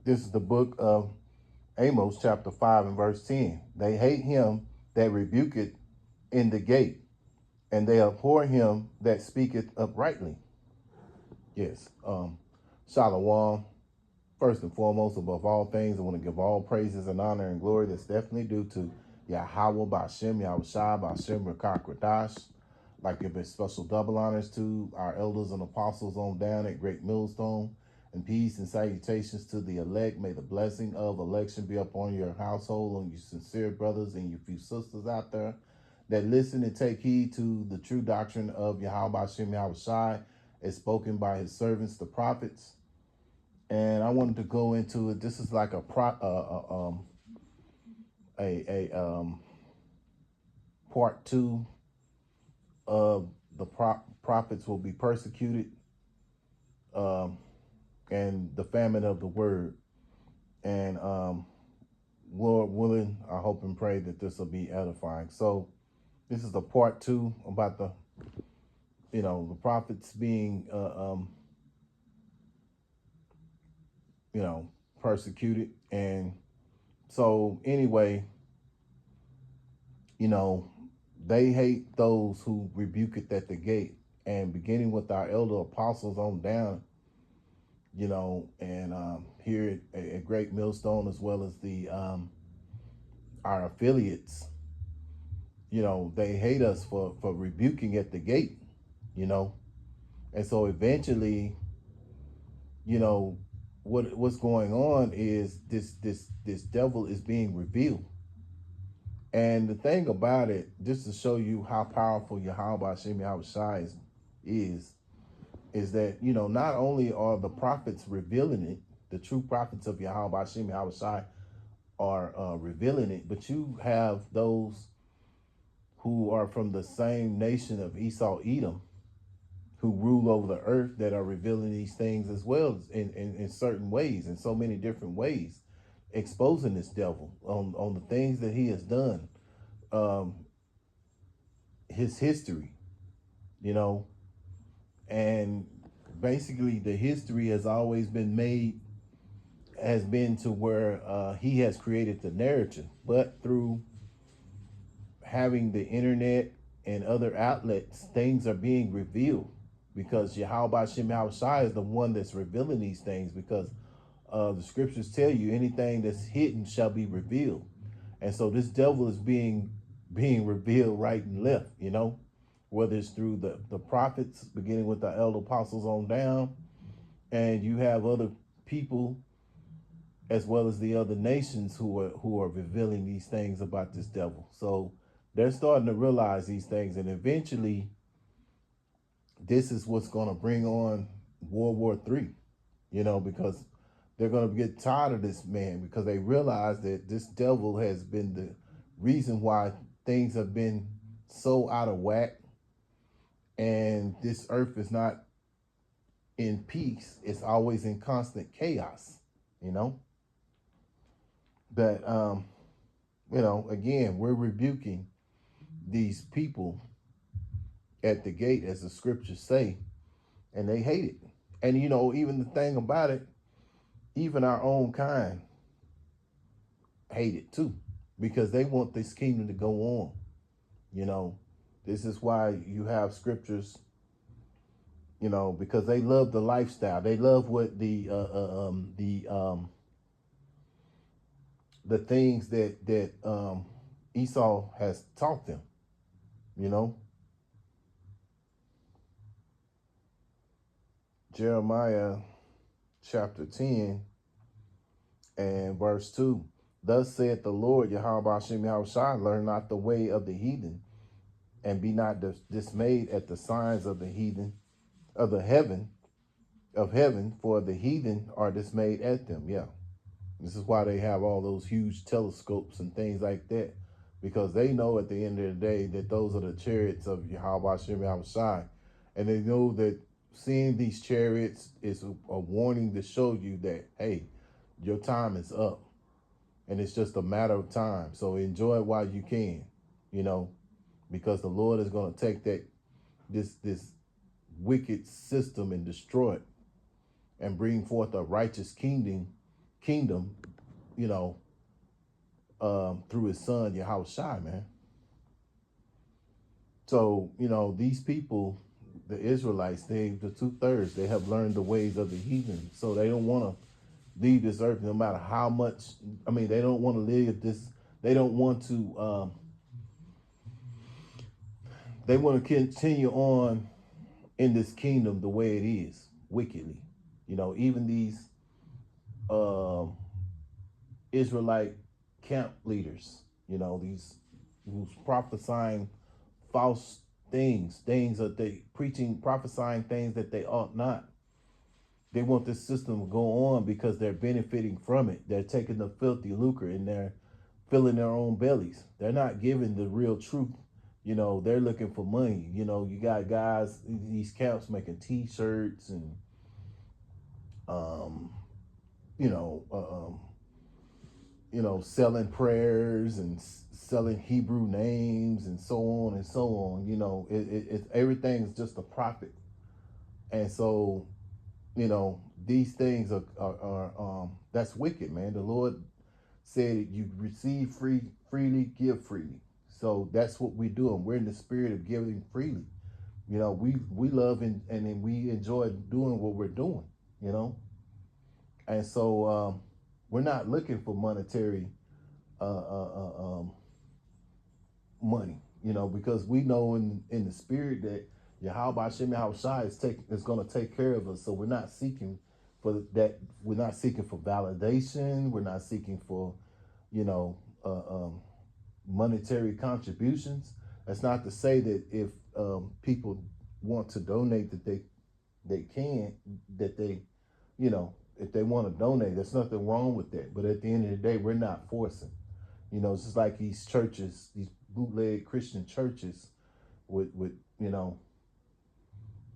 This is the book of Amos, chapter 5 and verse 10. They hate him that rebuketh in the gate, and they abhor him that speaketh uprightly. Yes. Shalom. First and foremost, above all things, I want to give all praises and honor and glory that's definitely due to Yahweh Bashem, Yahweh Shai, Bashem Rakak Radash. Like give special double honors to our elders and apostles on down at Great Millstone. And peace and salutations to the elect. May the blessing of election be upon your household, on your sincere brothers and your few sisters out there that listen and take heed to the true doctrine of Yahweh Hashem Yahweh Shai as spoken by his servants, the prophets. And I wanted to go into it. This is like a part two of the prophets will be persecuted, and the famine of the word. And Lord willing, I hope and pray that this will be edifying. So this is the part two about the, the prophets being, persecuted. And so anyway, they hate those who rebuke it at the gate, and beginning with our elder apostles on down, and here at Great Millstone, as well as the our affiliates, they hate us for rebuking at the gate, and so eventually, what's going on is this devil is being revealed. And the thing about it, just to show you how powerful Yahweh Hashem Yahweh Shai is that, not only are the prophets revealing it, the true prophets of Yahweh Hashem Yahweh Shai are revealing it, but you have those who are from the same nation of Esau, Edom, who rule over the earth, that are revealing these things as well in certain ways, in so many different ways, exposing this devil on the things that he has done, his history, and basically the history has always been to where he has created the narrative, but through having the internet and other outlets, things are being revealed, because Yahweh Hashem Yahweh Shai is the one that's revealing these things, because the scriptures tell you anything that's hidden shall be revealed. And so this devil is being revealed right and left, whether it's through the prophets, beginning with the elder apostles on down, and you have other people as well as the other nations who are revealing these things about this devil. So they're starting to realize these things, and eventually this is what's going to bring on World War III, because they're going to get tired of this man, because they realize that this devil has been the reason why things have been so out of whack, and this earth is not in peace. It's always in constant chaos, That, again, we're rebuking these people at the gate, as the scriptures say, and they hate it. And, even the thing about it, even our own kind hate it too, because they want this kingdom to go on. This is why you have scriptures, because they love the lifestyle. They love what the things that Esau has taught them, Jeremiah chapter 10 and verse 2. Thus saith the Lord, Yahweh Hashem Yahweh Shai, learn not the way of the heathen, and be not dismayed at the signs of the heathen, of heaven, for the heathen are dismayed at them. Yeah. This is why they have all those huge telescopes and things like that, because they know at the end of the day that those are the chariots of Yahweh Hashem Yahweh Shai. And they know that seeing these chariots is a warning to show you that, hey, your time is up, and it's just a matter of time. So enjoy it while you can, because the Lord is going to take this wicked system and destroy it, and bring forth a righteous kingdom, you know, through his son Yahushua, man. So, these people, the Israelites, the 2/3, they have learned the ways of the heathen. So they don't want to leave this earth no matter how much. I mean, they don't want to live this. They don't want to. They want to continue on in this kingdom the way it is, wickedly. Even these um Israelite camp leaders, these who's prophesying false things that they preaching, prophesying things that they ought not. They want this system to go on because they're benefiting from it. They're taking the filthy lucre and they're filling their own bellies. They're not giving the real truth. They're looking for money. You got guys, these camps making T-shirts and, um, you know, uh, um, selling prayers and selling Hebrew names and so on and so on. Everything's just a profit. And so, these things are that's wicked, man. The Lord said you receive freely, give freely. So that's what we're doing. We're in the spirit of giving freely. We love and then we enjoy doing what we're doing, you know. And so we're not looking for monetary money, because we know in the spirit that Yahweh Hashem Yahushai is going to take care of us. So we're not seeking for that. We're not seeking for validation. We're not seeking for, you know, monetary contributions. That's not to say that if people want to donate that they can, that they, if they want to donate, there's nothing wrong with that. But at the end of the day, we're not forcing. It's just like these churches, these bootleg Christian churches with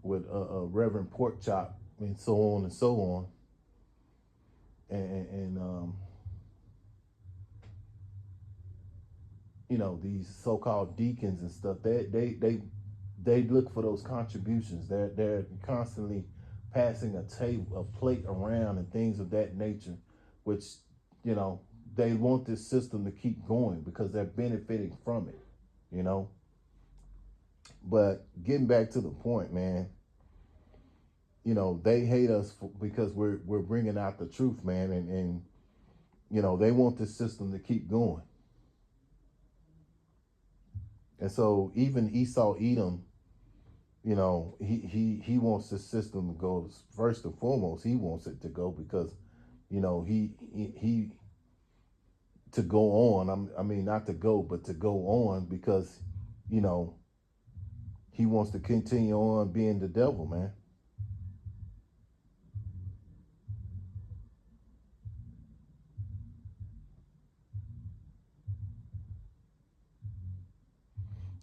Reverend Porkchop and so on and so on. And these so-called deacons and stuff, they look for those contributions. They're constantly passing a plate around and things of that nature, which, they want this system to keep going because they're benefiting from it, But getting back to the point, man, they hate us because we're bringing out the truth, man, and they want this system to keep going. And so even Esau Edom, he wants this system to go. First and foremost, he wants it to go because, he to go on. I mean, not to go, but to go on because, he wants to continue on being the devil, man.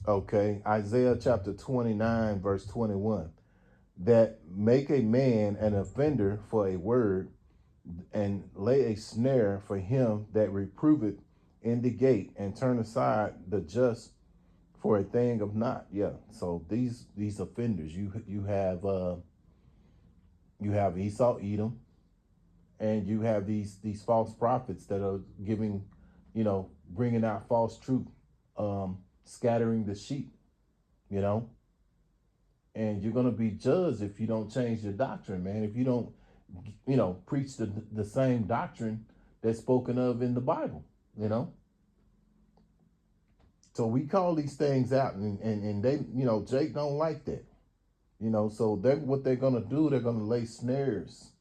Okay, Isaiah chapter 29, verse 21. That make a man an offender for a word, and lay a snare for him that reproveth in the gate, and turn aside the just for a thing of naught. Yeah. So these offenders, you have Esau Edom, and you have these false prophets that are giving, bringing out false truth, scattering the sheep, and you're going to be judged if you don't change your doctrine, man. If you don't, preach the same doctrine that's spoken of in the Bible, So we call these things out, and they, Jake don't like that, so what they're going to do, they're going to lay snares.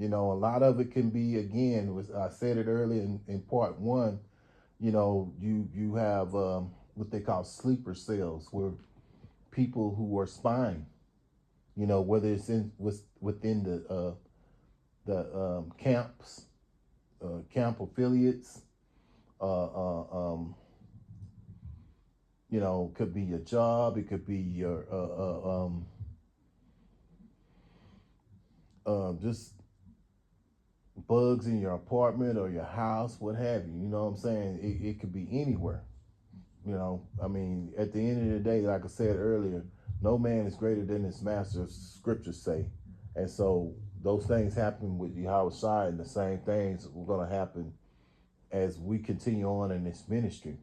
A lot of it can be, again, I said it earlier in part one, you have what they call sleeper cells, where people who are spying, whether it's within the camps, camp affiliates, could be your job, it could be your just bugs in your apartment or your house, what have you. You know what I'm saying? It could be anywhere. I mean, at the end of the day, like I said earlier, no man is greater than his master, scriptures say. And so those things happen with Yahweh Shai, and the same things were going to happen as we continue on in this ministry,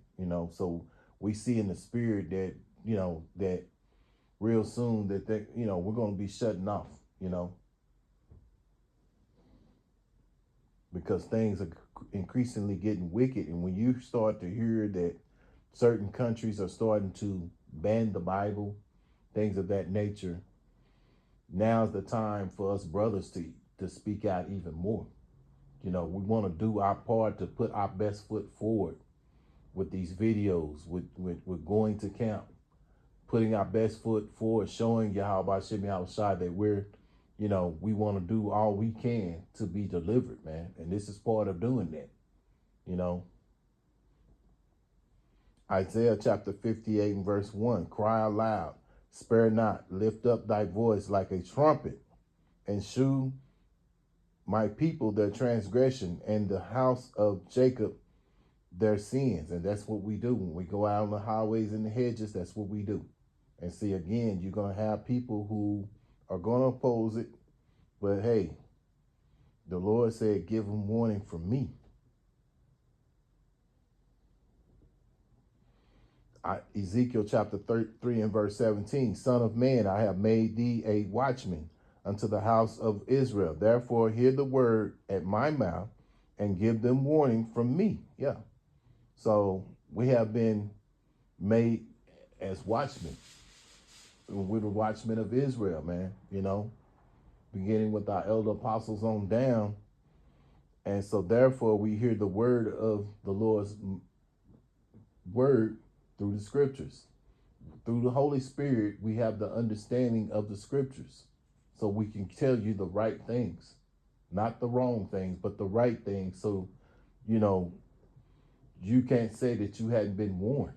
So we see in the spirit that, that real soon that we're going to be shutting off, because things are increasingly getting wicked. And when you start to hear that certain countries are starting to ban the Bible, things of that nature, now's the time for us brothers to speak out even more. We want to do our part to put our best foot forward with these videos, with going to camp, putting our best foot forward, showing Yahweh Shem Yahushua that we're, we want to do all we can to be delivered, man. And this is part of doing that, Isaiah chapter 58 and verse 1, cry aloud, spare not, lift up thy voice like a trumpet, and shew my people their transgression, and the house of Jacob their sins. And that's what we do when we go out on the highways and the hedges. That's what we do. And see, again, you're going to have people who are going to oppose it, but hey, the Lord said, give them warning from me. Ezekiel chapter 33 and verse 17, Son of man, I have made thee a watchman unto the house of Israel. Therefore, hear the word at my mouth and give them warning from me. Yeah. So we have been made as watchmen. We're the watchmen of Israel, man, beginning with our elder apostles on down. And so therefore we hear the word of the Lord's word through the scriptures. Through the Holy Spirit, we have the understanding of the scriptures. So we can tell you the right things, not the wrong things, but the right things. So, you can't say that you hadn't been warned.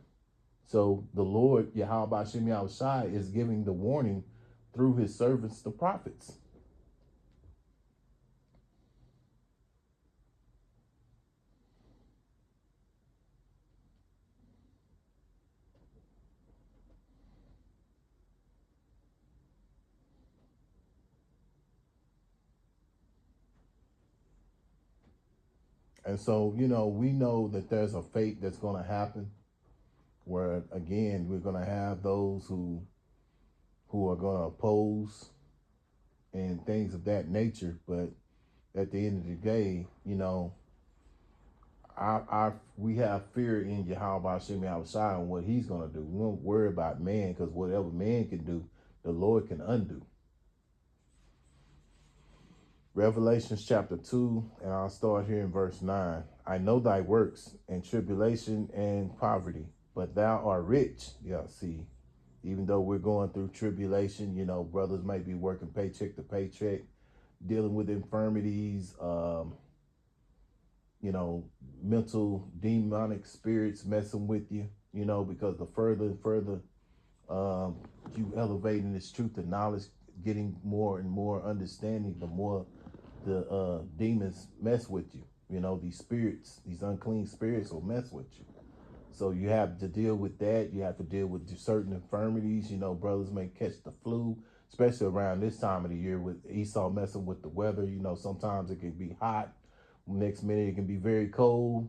So the Lord, Yahweh Shem Yahushai, is giving the warning through his servants, the prophets. And so, we know that there's a fate that's going to happen where, again, we're going to have those who are going to oppose and things of that nature. But at the end of the day, we have fear in Yahweh Shem Yahushua and what he's going to do. We won't worry about man, because whatever man can do, the Lord can undo. Revelations chapter 2, and I'll start here in verse 9. I know thy works and tribulation and poverty, but thou art rich. Yeah, see, even though we're going through tribulation, brothers might be working paycheck to paycheck, dealing with infirmities, mental demonic spirits messing with you, because the further and further you elevating this truth and knowledge, getting more and more understanding, the more the demons mess with you. These spirits, these unclean spirits will mess with you. So you have to deal with that. You have to deal with certain infirmities. Brothers may catch the flu, especially around this time of the year with Esau messing with the weather. Sometimes it can be hot. Next minute it can be very cold.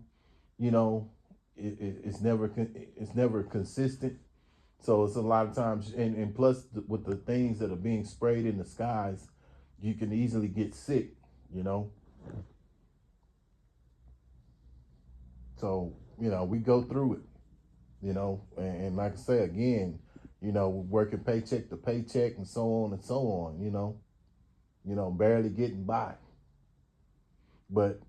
It's never consistent. So it's a lot of times, and plus with the things that are being sprayed in the skies, you can easily get sick. So we go through it. And like I say again, working paycheck to paycheck and so on and so on. Barely getting by. But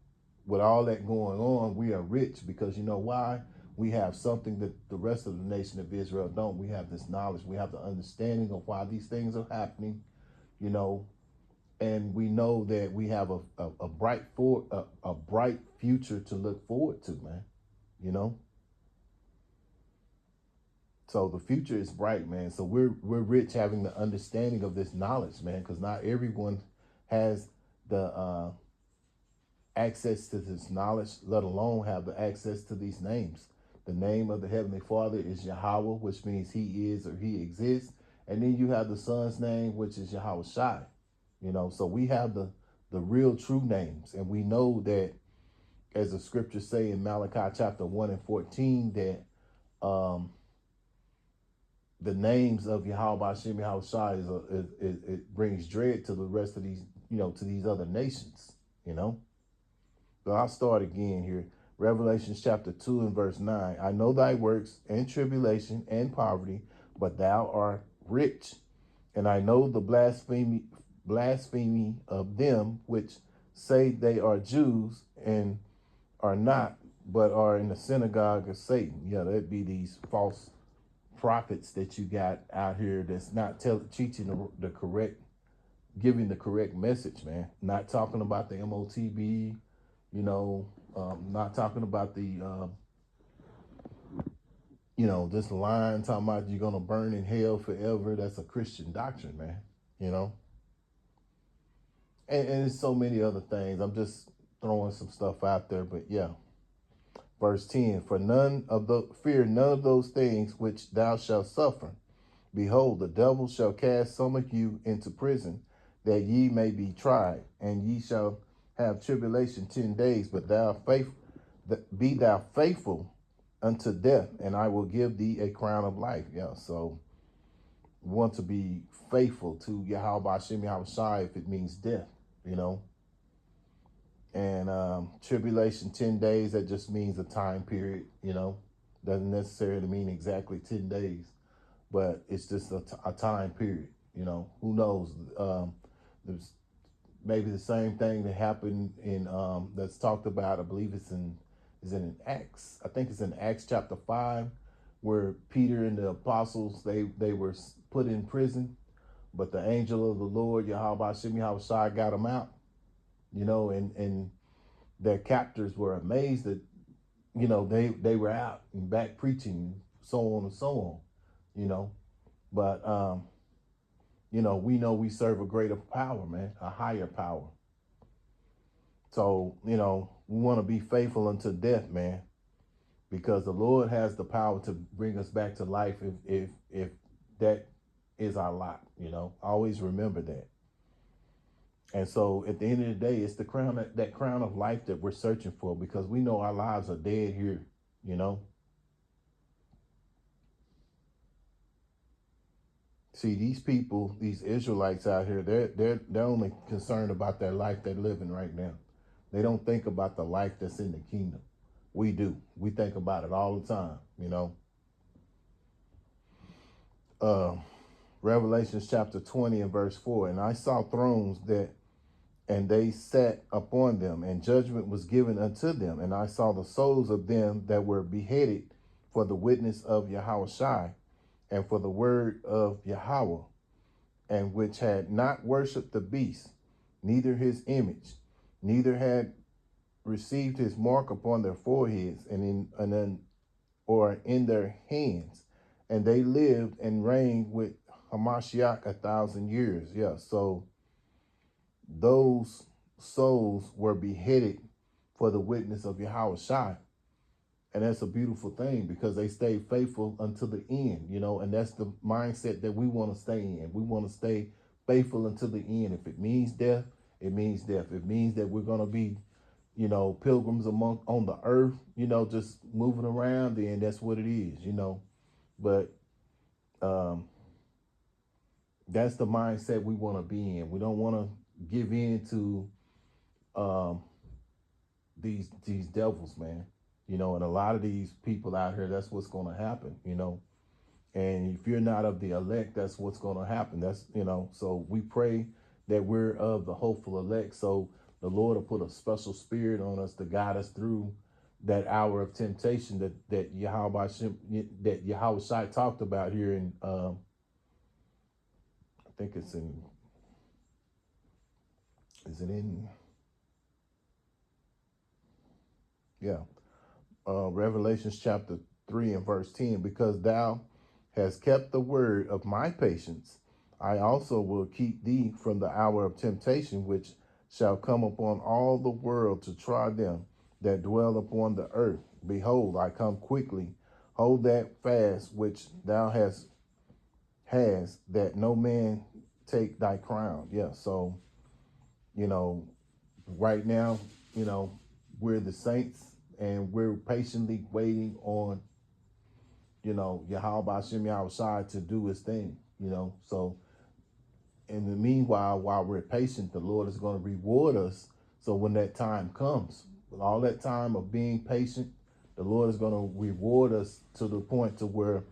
with all that going on, we are rich because why? We have something that the rest of the nation of Israel don't. We have this knowledge. We have the understanding of why these things are happening, and we know that we have a bright future to look forward to, man. So the future is bright, man. So we're rich having the understanding of this knowledge, man, because not everyone has the access to this knowledge, let alone have the access to these names. The name of the Heavenly Father is Yahweh, which means he is or he exists. And then you have the Son's name, which is Yahweh Shai, So we have the real true names, and we know that, as the scriptures say in Malachi chapter 1 and 14, that the names of Yahweh Hashem Yahweh Shai it brings dread to the rest of these, to these other nations, you know. So I'll start again here. Revelation chapter 2 and verse 9. I know thy works and tribulation and poverty, but thou art rich. And I know the blasphemy of them which say they are Jews and are not, but are in the synagogue of Satan. Yeah, that'd be these false prophets that you got out here that's not teaching the correct, giving the correct message, man. Not talking about the MOTB, not talking about the, this line talking about you're going to burn in hell forever. That's a Christian doctrine, man, And there's so many other things. I'm just throwing some stuff out there, but yeah. Verse 10, fear none of those things which thou shalt suffer. Behold, the devil shall cast some of you into prison, that ye may be tried, and ye shall have tribulation 10 days, but be thou faithful unto death, and I will give thee a crown of life. Yeah, so we want to be faithful to Yahweh Hashem Yahweh Shai if it means death, And tribulation 10 days, that just means a time period, Doesn't necessarily mean exactly 10 days, but it's just a time period, Who knows? There's maybe the same thing that happened in that's talked about. I believe is in Acts. I think it's in Acts chapter 5, where Peter and the apostles they were put in prison, but the angel of the Lord Yahweh Hashem Yahweh Shai got them out. And their captors were amazed that, they were out and back preaching, so on and so on, But, we know we serve a greater power, man, a higher power. So, we want to be faithful unto death, man, because the Lord has the power to bring us back to life if that is our lot, Always remember that. And so at the end of the day, it's that crown of life that we're searching for, because we know our lives are dead here, See, these people, these Israelites out here, they're only concerned about their life they're living right now. They don't think about the life that's in the kingdom. We do. We think about it all the time, Revelation chapter 20 and verse 4. And I saw thrones and they sat upon them, and judgment was given unto them. And I saw the souls of them that were beheaded for the witness of Yahweh Shai, and for the word of Yahweh, and which had not worshipped the beast, neither his image, neither had received his mark upon their foreheads or in their hands. And they lived and reigned with Hamashiach 1,000 years. Yeah, so those souls were beheaded for the witness of Yahweh Shai. And that's a beautiful thing, because they stayed faithful until the end, and that's the mindset that we want to stay in. We want to stay faithful until the end. If it means death, it means death. It means that we're going to be, pilgrims on the earth, just moving around, then that's what it is, But that's the mindset we want to be in. We don't want to give in to these devils, man. And a lot of these people out here, that's what's going to happen, And if you're not of the elect, that's what's going to happen. That's, so we pray that we're of the hopeful elect. So the Lord will put a special spirit on us to guide us through that hour of temptation that Yahweh Shai talked about here in, I think it's in, is it in? Yeah. Revelations chapter 3 and verse 10, because thou hast kept the word of my patience, I also will keep thee from the hour of temptation, which shall come upon all the world to try them that dwell upon the earth. Behold, I come quickly. Hold that fast which thou has, that no man take thy crown. Yeah, so You know, right now, you know, we're the saints and we're patiently waiting on, you know, Yahweh Hashem Yahushai to do his thing, you know. So in the meanwhile, while we're patient, the Lord is going to reward us. So when that time comes, with all that time of being patient, the Lord is going to reward us to the point to where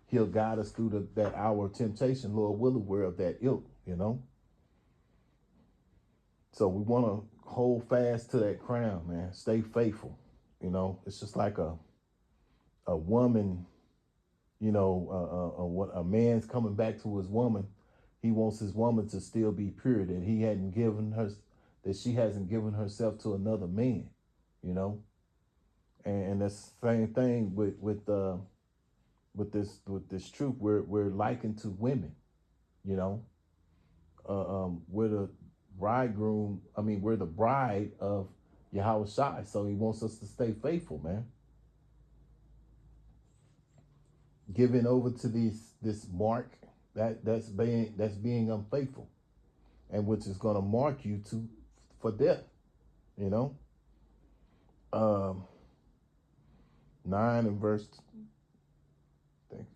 he'll guide us through that hour of temptation. Lord willing, we're of that ilk, you know. So we want to hold fast to that crown, man. Stay faithful. You know, it's just like a woman, you know, what a man's coming back to his woman. He wants his woman to still be pure, that he hadn't given her, that she hasn't given herself to another man, you know. And that's the same thing with this truth. We're likened to women, you know. We're the bridegroom. I mean, we're the bride of Yahweh Shai. So he wants us to stay faithful, man. Giving over to this mark that's being unfaithful, and which is going to mark you for death, you know. 9 and verse, I think,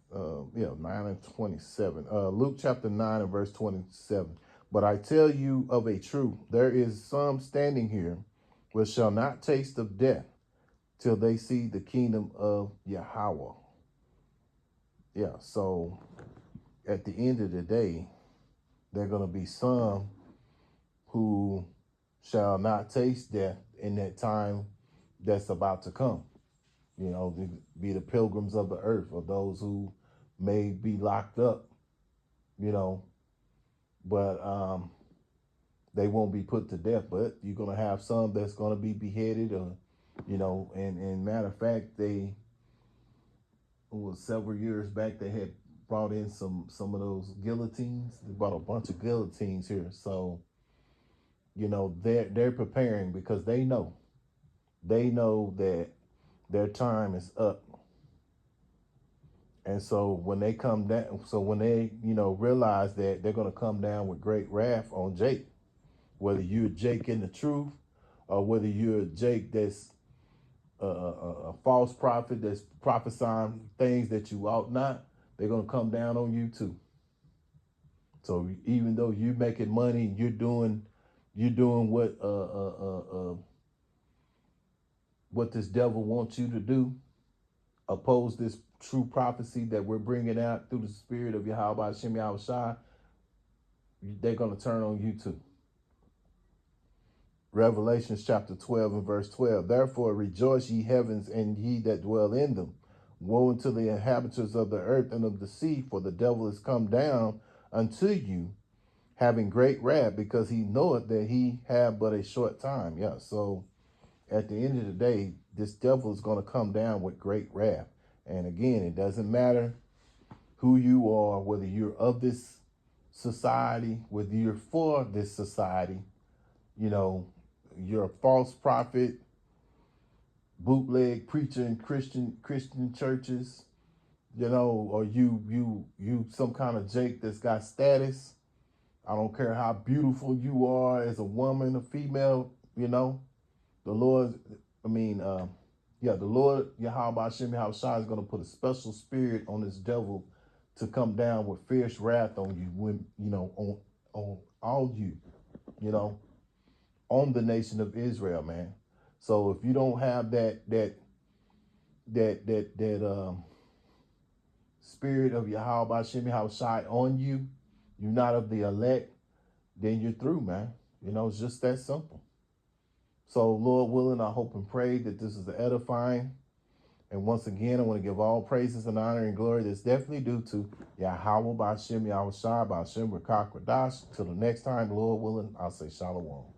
9 and 27. Luke chapter 9 and verse 27. But I tell you of a truth, there is some standing here which shall not taste of death till they see the kingdom of Yahweh. Yeah, so at the end of the day, there are going to be some who shall not taste death in that time that's about to come. You know, be the pilgrims of the earth, or those who may be locked up, you know, but they won't be put to death. But you're going to have some that's going to be beheaded, or, you know, and matter of fact, it was several years back, they had brought in some of those guillotines. They brought a bunch of guillotines here. So, you know, they're preparing because they know that their time is up. And so when they come down, when they, you know, realize that they're going to come down with great wrath on Jake, whether you're Jake in the truth, or whether you're Jake that's a false prophet that's prophesying things that you ought not, they're going to come down on you too. So even though you're making money, you're doing what this devil wants you to do, oppose this true prophecy that we're bringing out through the spirit of Yahweh Hashem Yahushai, they're going to turn on you too. Revelation chapter 12 and verse 12. Therefore rejoice, ye heavens, and ye that dwell in them. Woe unto the inhabitants of the earth and of the sea, for the devil is come down unto you, having great wrath, because he knoweth that he have but a short time. Yeah, so at the end of the day, this devil is going to come down with great wrath. And again, it doesn't matter who you are, whether you're of this society, whether you're for this society, you know, you're a false prophet, bootleg preacher in Christian churches, you know, or you some kind of Jake that's got status. I don't care how beautiful you are as a woman, a female, you know, the Lord, the Lord Yahweh Hashem Yahushua is going to put a special spirit on this devil to come down with fierce wrath on you, when, you know, on all you, you know, on the nation of Israel, man. So if you don't have that spirit of Yahweh Hashem Yahushua on you, you're not of the elect, then you're through, man. You know, it's just that simple. So Lord willing, I hope and pray that this is edifying. And once again, I want to give all praises and honor and glory that's definitely due to Yahweh B'Hashem Yahushua B'Hashem Rakak Radash. Till the next time, Lord willing, I'll say Shalom.